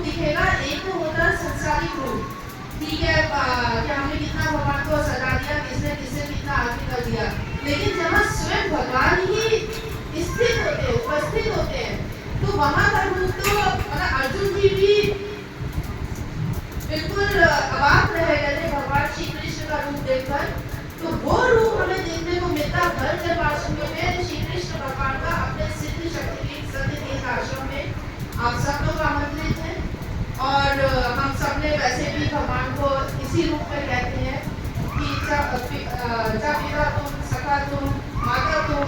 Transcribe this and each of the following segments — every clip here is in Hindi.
दिखेगा, एक तो होता है संसारिक रूप। ठीक है कि हमने कितना भगवान को सजा दिया, किसने किसने कितना आगे कर दिया, लेकिन जहाँ स्वयं भगवान ही स्थित होते हैं, उपस्थित होते हैं, तो वहाँ का रूप तो मतलब अर्जुन जी भी बिल्कुल अवाक रह गए भगवान श्री कृष्ण का रूप देखकर। तो वो रूप हमें देखने को मिलता हर जन्माष्टमी में श्री कृष्ण भगवान का अपने सिद्ध शक्तिपीठ सत्यतीर्थ आश्रम में। आप सब लोग आमंत्रित हैं और हम सब ने वैसे भी भगवान को इसी रूप में कहते हैं कि पिता तुम, सखा तुम, माता तुम,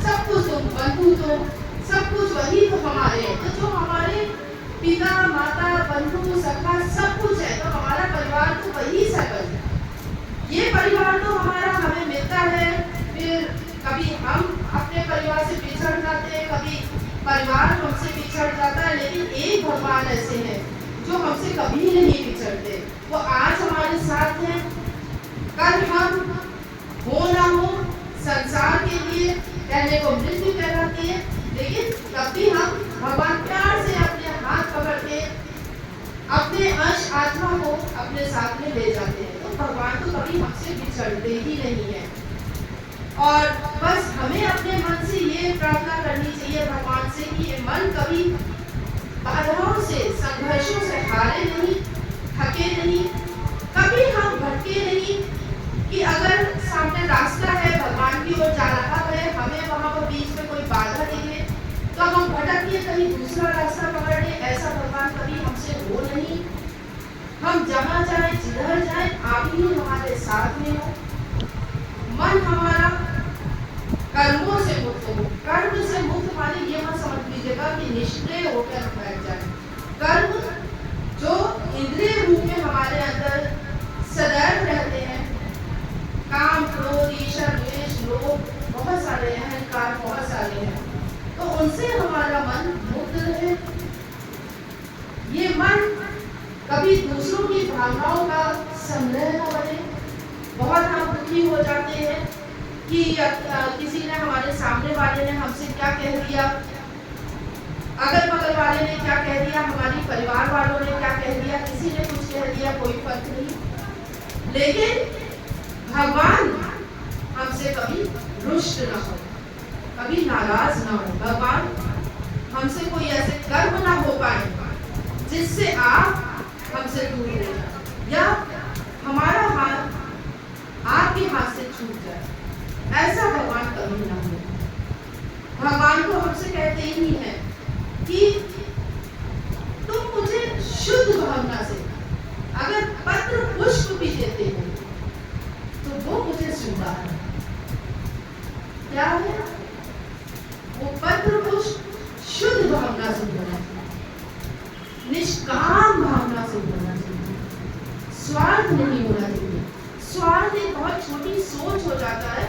सब कुछ तुम, बंधु तुम, सब कुछ वही तो हमारे हैं। तो जो हमारे पिता माता बंधु सखा सब कुछ है, तो हमारा परिवार तो वही सकल है। ये परिवार तो हमारा हमें मिलता है, फिर कभी हम अपने परिवार से बिछड़ जाते हैं, कभी परिवार हमसे बिछड़ जाता है, लेकिन एक भगवान ऐसे हैं जो हमसे कभी नहीं बिछड़ते। वो आज हमारे साथ हैं, कल हम हो ना हो संसार के लिए कहने को मृत्यु कहलाती है, लेकिन कभी हम भगवान प्यार से अपने हाथ पकड़ के अपने अंश आत्मा को अपने साथ में ले जाते हैं। तो भगवान तो कभी हमसे बिछड़ते ही नहीं है। और बस हमें अपने मन से ये प्रार्थना करनी चाहिए भगवान से कि ये मन कभी बाधाओं से, संघर्षों से हारे नहीं, थके नहीं, कभी हम भटके नहीं कि अगर सामने रास्ता है भगवान की ओर जा रहा है, हमें वहां पर बीच में कोई बाधा दिखे तो हम भटक के कहीं दूसरा रास्ता पकड़ ले, ऐसा भगवान कभी हमसे हो नहीं। हम जहाँ जाए जिधर जाए आप ही हमारे साथ में हो। मन हमारा कर्मों से मुक्त हो। कर्म से मुक्त माने ये मत समझ लीजिएगा कि निष्क्रिय होकर बैठ जाए। कर्म जो इंद्रिय रूप में हमारे अंदर सदैव रहते हैं, काम क्रोध ईर्ष्या द्वेष लोभ बहुत सारे हैं, अहंकार बहुत सारे हैं, तो उनसे हमारा मन मुक्त रहे। ये मन कभी दूसरों की भावनाओं का संग्रह न बने। बहुत हम दुखी हो जाते हैं कि किसी ने हमारे सामने वाले ने हमसे क्या कह दिया, अगल बगल वाले ने क्या कह दिया, हमारी परिवार वालों ने क्या कह दिया, किसी ने कुछ कह दिया, कोई फर्क नहीं। लेकिन भगवान हमसे कभी रुष्ट न हो, कभी नाराज ना हो। भगवान हमसे कोई ऐसे कर्म ना हो पाए जिससे आप हमसे दूर हो जाए या हमारा हाथ आपके हाथ से छूट जाए, ऐसा भगवान कभी ना हो। भगवान को हमसे कहते ही है कि तुम मुझे शुद्ध भावना से अगर पत्र पुष्प भी देते हो तो वो मुझे स्वीकार है। क्या है वो पत्र पुष्प? शुद्ध भावना से होना चाहिए, निष्काम भावना से होना चाहिए, स्वार्थ नहीं होना चाहिए। स्वार्थ एक बहुत छोटी सोच हो जाता है।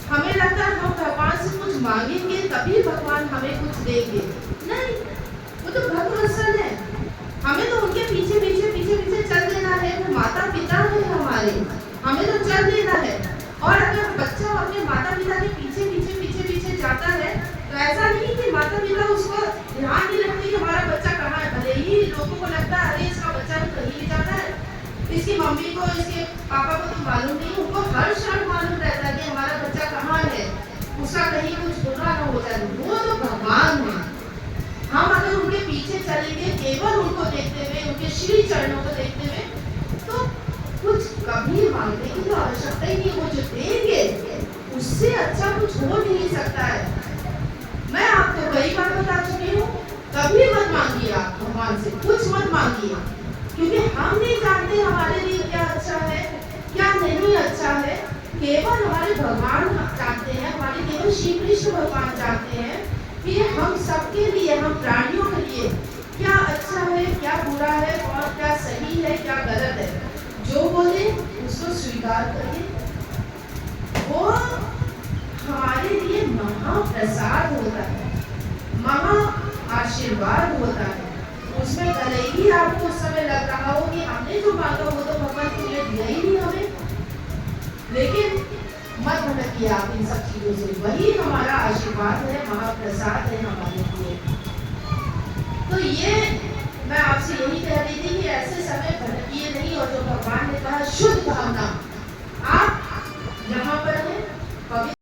हमें लगता है हम भगवान से कुछ मांगेंगे तभी भगवान हमें कुछ देंगे। नहीं, वो तो भक्तवत्सल है, हमें तो उनके पीछे पीछे पीछे पीछे चल देना है। वो माता पिता है हमारे, हमें तो चल देना है। और अगर बच्चा अपने माता पिता के पीछे पीछे पीछे पीछे जाता है तो ऐसा नहीं कि माता पिता उसको ध्यान नहीं रखते कि हमारा बच्चा कहाँ है। भले ही लोगों को लगता है अरे इसका बच्चा तो कहीं भी जाता है, इसकी मम्मी को इसके पापा को तो मालूम नहीं, उनको हर क्षण मालूम रहता है कि हमारा बच्चा कहाँ है, उसका कहीं कुछ बुरा न हो जाए। वो तो भगवान है। हम अगर उनके पीछे चलेंगे केवल उनको देखते हुए, उनके श्री चरणों को देखते हुए, तो कुछ कभी मांगने की तो आवश्यकता ही नहीं। वो जो देंगे उससे अच्छा कुछ हो नहीं सकता है। मैं आपको कई बार बता चुकी हूँ, कभी मत मांगिए आप भगवान से, कुछ मत मांगिए, क्योंकि हम नहीं जानते हमारे लिए क्या अच्छा है क्या नहीं अच्छा है। केवल हमारे भगवान जानते हैं, हमारे केवल श्री कृष्ण भगवान जानते हैं कि हम सबके लिए, हम प्राणियों के लिए क्या अच्छा है क्या बुरा है और क्या सही है क्या गलत है। जो बोले उसको स्वीकार करिए, वो हमारे लिए महाप्रसाद होता है, महा आशीर्वाद होता है। उसमें भले ही आपको उस समय लग रहा हो कि हमने जो मांगा वो तो भगवान तुमने दिया ही नहीं हमें, लेकिन मत भटकिए आप इन सब चीजों से। वही हमारा आशीर्वाद है, महाप्रसाद है हमारे लिए। तो ये मैं आपसे यही कह रही थी कि ऐसे समय भटकिए नहीं, और जो भगवान ने कहा शुद्ध भावना, आप यहाँ पर हैं, पवित्र